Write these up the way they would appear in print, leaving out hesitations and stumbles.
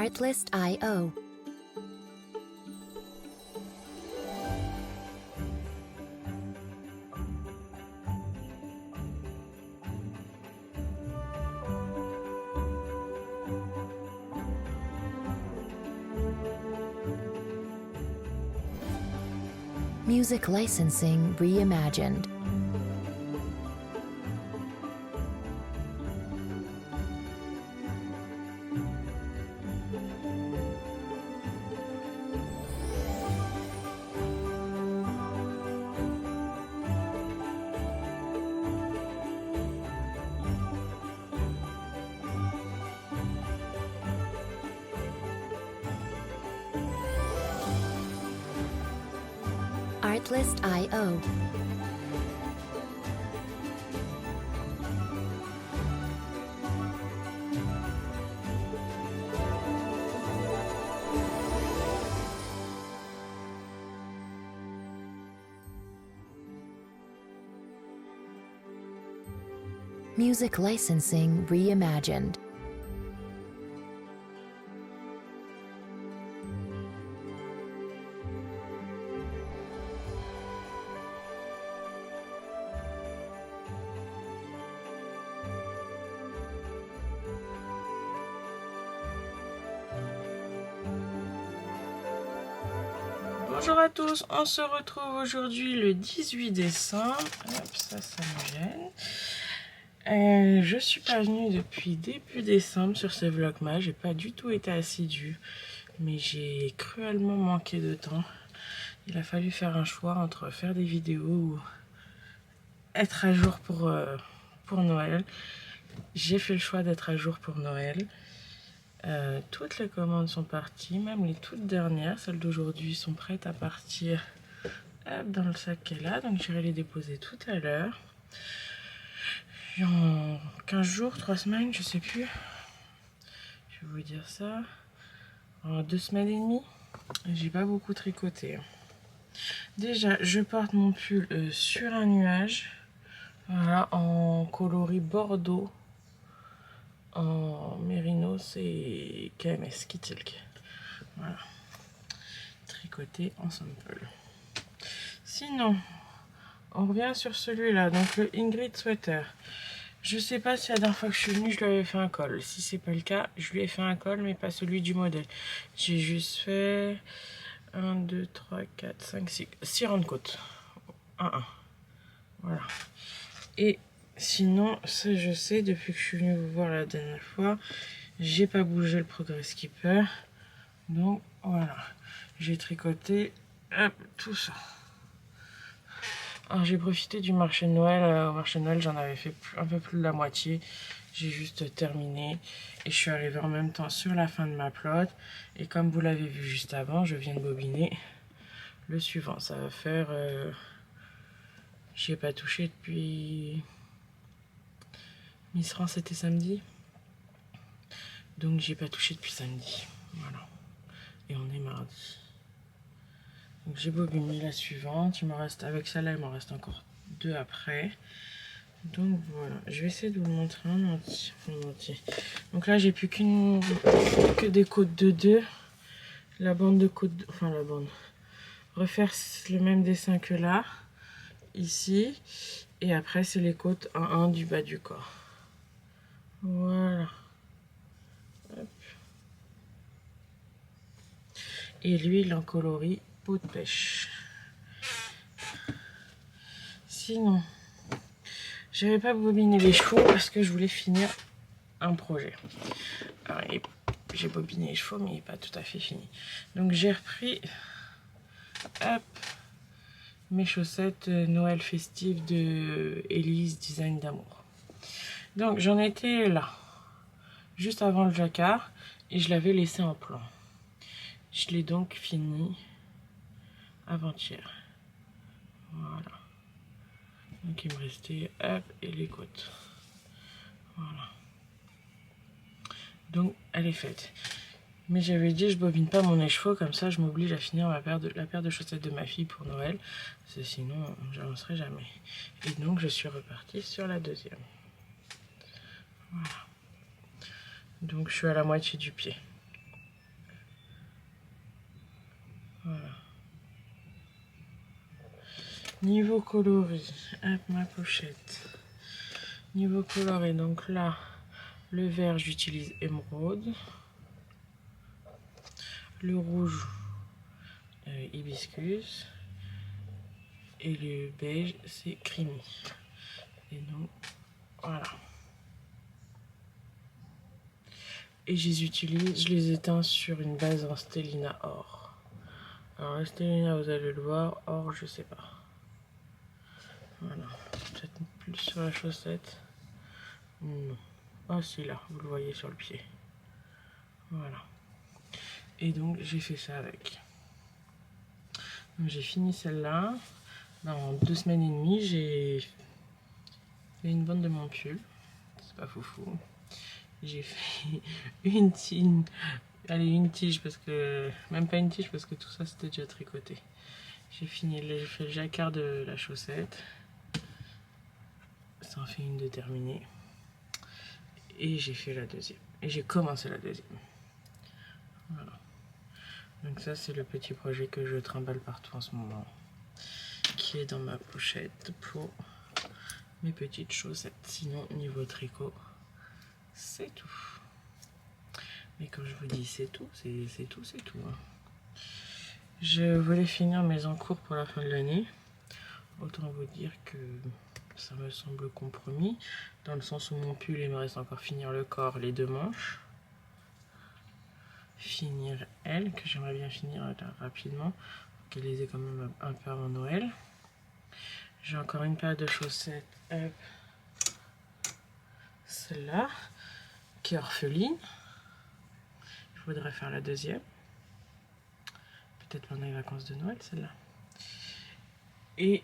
Artlist.io. Music licensing reimagined. Artlist.io. Music licensing reimagined. Bonjour à tous, on se retrouve aujourd'hui le 18 décembre. Hop, ça me gêne. Je suis pas venue depuis début décembre sur ce vlogmas, j'ai pas du tout été assidue, mais j'ai cruellement manqué de temps. Il a fallu faire un choix entre faire des vidéos ou être à jour pour Noël. J'ai fait le choix d'être à jour pour Noël. Toutes les commandes sont parties, même les toutes dernières, celles d'aujourd'hui sont prêtes à partir dans le sac qu'elle a, donc j'irai les déposer tout à l'heure. En 15 jours, 3 semaines, je sais plus, je vais vous dire ça, en 2 semaines et demie, j'ai pas beaucoup tricoté. Déjà, je porte mon pull sur un nuage, voilà, en coloris bordeaux. En mérinos et KMS Kittilk. Voilà. Tricoté en sample. Sinon, on revient sur celui-là, donc le Ingrid Sweater. Je sais pas si la dernière fois que je suis venue, je lui avais fait un col. Si c'est pas le cas, je lui ai fait un col, mais pas celui du modèle. J'ai juste fait 1, 2, 3, 4, 5, 6 rangs de côte. 1, 1. Voilà. Et sinon, ça je sais, depuis que je suis venue vous voir la dernière fois, j'ai pas bougé le Progress Skipper. Donc voilà, j'ai tricoté tout ça. Alors j'ai profité du marché de Noël. Au marché de Noël, j'en avais fait un peu plus de la moitié. J'ai juste terminé et je suis arrivée en même temps sur la fin de ma plotte. Et comme vous l'avez vu juste avant, je viens de bobiner le suivant. Ça va faire... j'y ai pas touché depuis... Misran, c'était samedi. Donc j'ai pas touché depuis samedi. Voilà. Et on est mardi. Donc j'ai bobiné la suivante. Il me reste, avec celle-là, il m'en reste encore 2 après. Donc voilà. Je vais essayer de vous le montrer en entier. Donc là, j'ai plus que des côtes de 2. La bande de côte... Enfin la bande. Refaire le même dessin que là. Ici. Et après, c'est les côtes 1-1 du bas du corps. Voilà. Hop. Et l'huile en coloris peau de pêche. Sinon, j'avais pas bobiné les chevaux parce que je voulais finir un projet. Alors, j'ai bobiné les chevaux, mais il n'est pas tout à fait fini. Donc j'ai repris mes chaussettes Noël festives de Elise Design d'amour. Donc j'en étais là, juste avant le jacquard, et je l'avais laissé en plan. Je l'ai donc fini avant-hier. Voilà. Donc il me restait et les côtes. Voilà. Donc elle est faite. Mais j'avais dit je bobine pas mon écheveau, comme ça je m'oblige à finir la paire de chaussettes de ma fille pour Noël. Parce que sinon j'avancerai jamais. Et donc je suis repartie sur la deuxième. Voilà. Donc je suis à la moitié du pied. Niveau coloris, hop, ma pochette. Niveau coloris, donc là, le vert, j'utilise émeraude. Le rouge, hibiscus. Et le beige, c'est creamy. Et donc, voilà. Et je les utilise, je les éteins sur une base en Stellina or. Alors, la Stellina, vous allez le voir, or, je sais pas. Voilà. Peut-être plus sur la chaussette. Non. Ah, si, là, vous le voyez sur le pied. Voilà. Et donc, j'ai fait ça avec. Donc, j'ai fini celle-là. Dans 2 semaines et demie, j'ai fait une bande de mon pull. C'est pas foufou. J'ai fait une tige. Allez, une tige parce que... Même pas une tige parce que tout ça c'était déjà tricoté. J'ai fait le jacquard de la chaussette. Ça en fait une de terminée. Et j'ai fait la deuxième. Et j'ai commencé la deuxième. Voilà. Donc ça c'est le petit projet que je trimballe partout en ce moment. Qui est dans ma pochette pour mes petites chaussettes. Sinon, niveau tricot, c'est tout. Mais quand je vous dis c'est tout, c'est tout, c'est tout. Hein. Je voulais finir mes encours pour la fin de l'année. Autant vous dire que ça me semble compromis. Dans le sens où mon pull, il me reste encore finir le corps, les 2 manches. Finir elle, que j'aimerais bien finir là, rapidement. Pour qu'elle les ait quand même un peu avant Noël. J'ai encore une paire de chaussettes. Celle-là, qui est orpheline. Je voudrais faire la deuxième. Peut-être pendant les vacances de Noël, celle-là. Et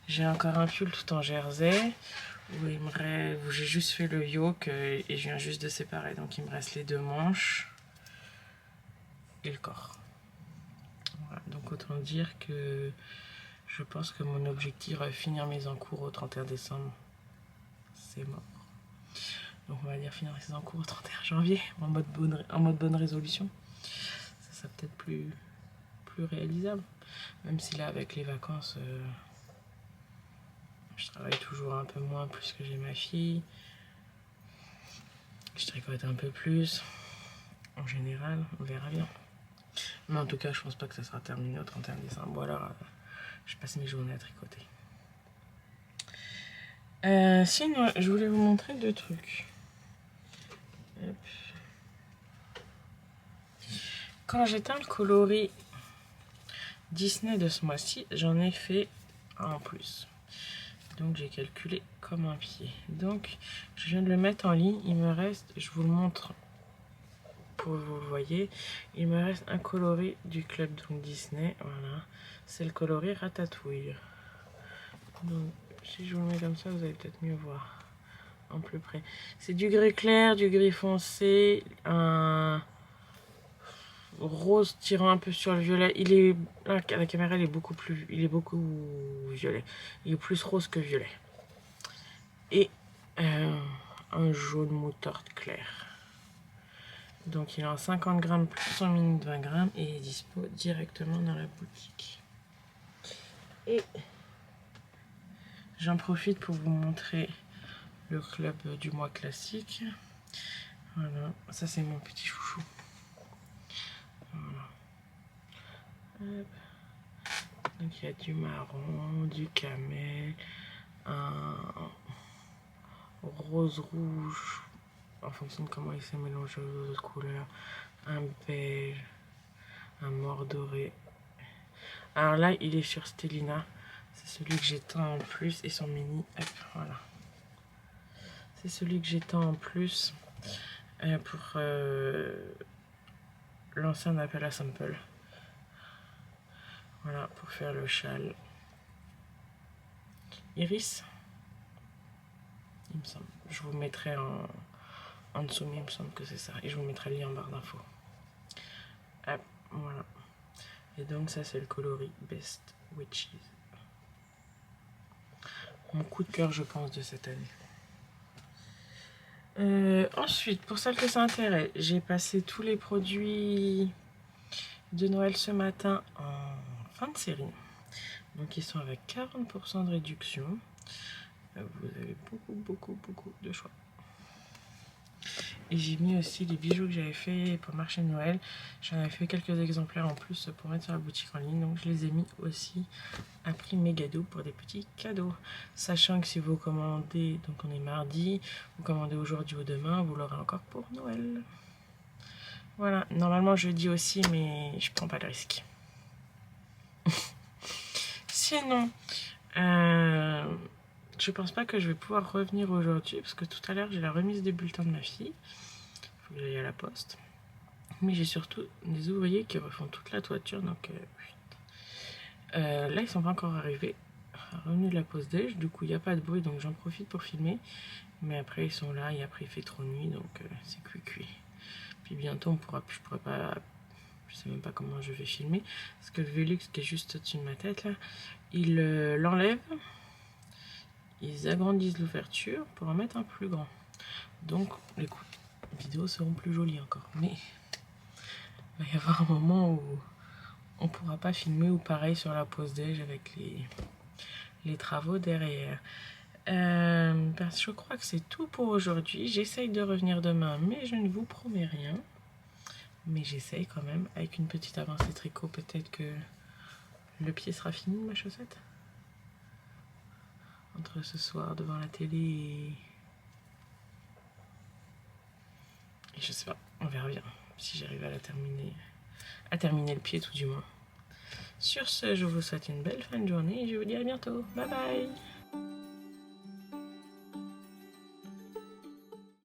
j'ai encore un pull tout en jersey où j'ai juste fait le yoke et je viens juste de séparer. Donc il me reste les 2 manches et le corps. Voilà. Donc autant dire que je pense que mon objectif à finir mes encours au 31 décembre, c'est mort. Donc on va dire finir ces encours au 31 janvier en mode bonne résolution. Ça sera peut-être plus réalisable. Même si là avec les vacances, je travaille toujours un peu moins plus que j'ai ma fille. Je tricote un peu plus. En général, on verra bien. Mais en tout cas, je pense pas que ça sera terminé au 31 décembre. Ou alors, je passe mes journées à tricoter. Sinon, je voulais vous montrer 2 trucs. Hop. Quand j'éteins le coloris Disney de ce mois-ci, j'en ai fait un en plus. Donc j'ai calculé comme un pied. Donc je viens de le mettre en ligne. Il me reste, je vous le montre pour que vous le voyez, il me reste un coloris du club donc Disney. Voilà, c'est le coloris Ratatouille. Donc si je vous le mets comme ça, vous allez peut-être mieux voir en plus près. C'est du gris clair, du gris foncé, un rose tirant un peu sur le violet. Il est là, à la caméra, il est beaucoup violet. Il est plus rose que violet. Et un jaune moutarde clair. Donc il est en 50 grammes plus en mini de 20 grammes et il est dispo directement dans la boutique. Et j'en profite pour vous montrer le club du mois classique. Voilà, ça c'est mon petit chouchou. Voilà. Hop. Donc il y a du marron, du camel, un rose rouge, en fonction de comment il s'est mélangé aux autres couleurs, un beige, un mort doré. Alors là, il est sur Stellina, c'est celui que j'étends en plus et son mini, hop, voilà. C'est celui que j'étends en plus pour lancer un appel à sample. Voilà, pour faire le châle Iris, il me semble. Je vous mettrai en dessous, mais il me semble que c'est ça. Et je vous mettrai le lien en barre d'infos. Hop, voilà. Et donc ça, c'est le coloris Best Witches. Mon coup de cœur, je pense, de cette année. Ensuite, pour celles que ça intéresse, j'ai passé tous les produits de Noël ce matin en fin de série. Donc ils sont avec 40% de réduction. Vous avez beaucoup de choix. Et j'ai mis aussi les bijoux que j'avais fait pour le marché de Noël. J'en avais fait quelques exemplaires en plus pour mettre sur la boutique en ligne. Donc je les ai mis aussi à prix méga doux pour des petits cadeaux. Sachant que si vous commandez, donc on est mardi, vous commandez aujourd'hui ou demain, vous l'aurez encore pour Noël. Voilà, normalement jeudi aussi, mais je prends pas de risque. Sinon, je pense pas que je vais pouvoir revenir aujourd'hui parce que tout à l'heure j'ai la remise des bulletins de ma fille. Il faut que j'aille à la poste. Mais j'ai surtout des ouvriers qui refont toute la toiture. Donc là ils sont pas encore arrivés. Revenu de la pause déj, du coup il n'y a pas de bruit donc j'en profite pour filmer. Mais après ils sont là et après il fait trop nuit donc c'est cuit. Puis bientôt je pourrai pas. Je sais même pas comment je vais filmer. Parce que le Velux qui est juste au-dessus de ma tête là, ils l'enlèvent. Ils agrandissent l'ouverture pour en mettre un plus grand. Donc les vidéos seront plus jolies encore. Mais il va y avoir un moment où on pourra pas filmer ou pareil sur la pause déj avec les travaux derrière. Je crois que c'est tout pour aujourd'hui. J'essaye de revenir demain, mais je ne vous promets rien. Mais j'essaye quand même. Avec une petite avancée tricot, peut-être que le pied sera fini, ma chaussette. Entre ce soir devant la télé et je sais pas, on verra bien si j'arrive à terminer le pied tout du moins. Sur ce, je vous souhaite une belle fin de journée et je vous dis à bientôt. Bye bye.